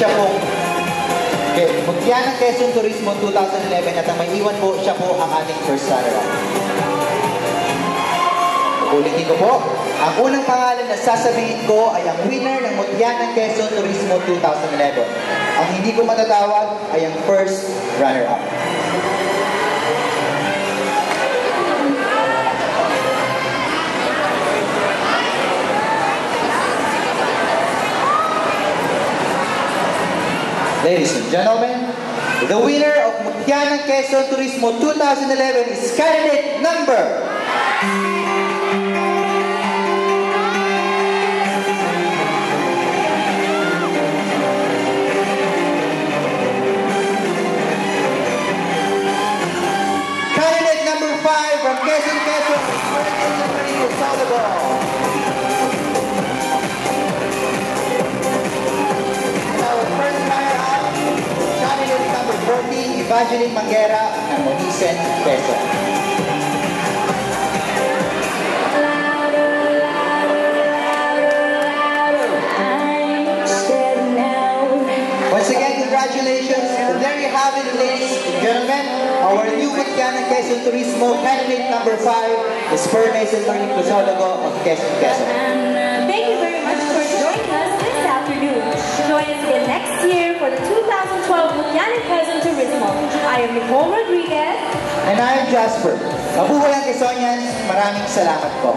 siya po. Okay, Mutya ng Quezon Turismo 2011 at ang may iwan po, siya po ang ating first runner-up. Ulitin ko po, ang unang pangalan na sasabihin ko ay ang winner ng Mutya ng Quezon Turismo 2011. Ang hindi ko matatawag ay ang first runner-up. Ladies and gentlemen, the winner of Mutya ng Quezon Turismo 2011 is candidate number... Candidate number 5 from Quezon, Evangeline Manguera ng Monisen, Quezon. Once again, congratulations. And there you have it, ladies and gentlemen. Our new Mutya ng Quezon Turismo candidate number 5 is Per Mason Learning Crisologo of Quezon, Quezon. Thank you very much for joining us this afternoon. Join us again next year for the 2012 Mutya ng Quezon Turismo. I am Nicole Rodriguez. And I am Jasper. Mabuhay ang Quezonians. Maraming salamat po.